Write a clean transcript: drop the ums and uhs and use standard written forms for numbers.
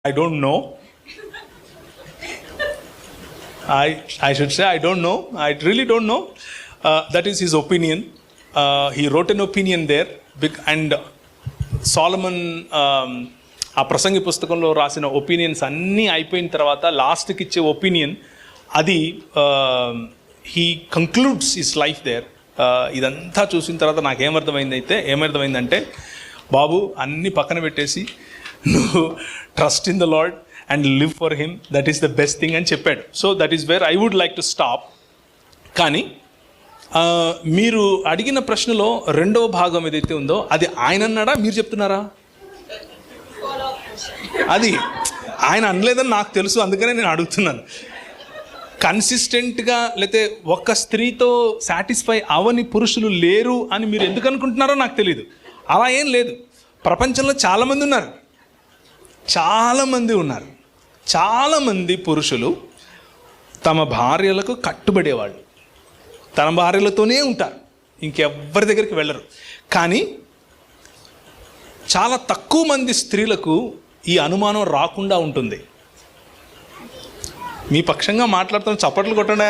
I don't know. I should say I don't know. I really don't know. That is his opinion. He wrote an opinion there. And Solomon ఆ ప్రసంగి పుస్తకంలో రాసిన opinions అన్నీ అయిపోయిన తర్వాత లాస్ట్కి ఇచ్చే opinion అది he concludes his life there. ఇదంతా చూసిన తర్వాత నాకు ఏమర్థమైందంటే బాబు అన్నీ పక్కన పెట్టేసి నువ్వు trust in the lord and live for him, that is the best thing అని చెప్పాడు. So that is where I would like to stop. కానీ మీరు అడిగిన ప్రశ్నలో రెండవ భాగం ఏదైతే ఉందో అది ఆయన అన్నాడా మీరు చెప్తున్నారా? అది ఆయన అనలేదని నాకు తెలుసు, అందుకనే నేను అడుగుతున్నాను. కన్సిస్టెంట్గా లేకపోతే ఒక్క స్త్రీతో సాటిస్ఫై అవని పురుషులు లేరు అని మీరు ఎందుకు అనుకుంటున్నారో నాకు తెలియదు. అలా ఏం లేదు. ప్రపంచంలో చాలామంది ఉన్నారు. చాలామంది పురుషులు తమ భార్యలకు కట్టుబడేవాళ్ళు, తన భార్యలతోనే ఉంటారు, ఇంకెవ్వరి దగ్గరికి వెళ్ళరు. కానీ చాలా తక్కువ మంది స్త్రీలకు ఈ అనుమానం రాకుండా ఉంటుంది. మీ పక్షంగా మాట్లాడుతున్న చప్పట్లు కొట్టండి.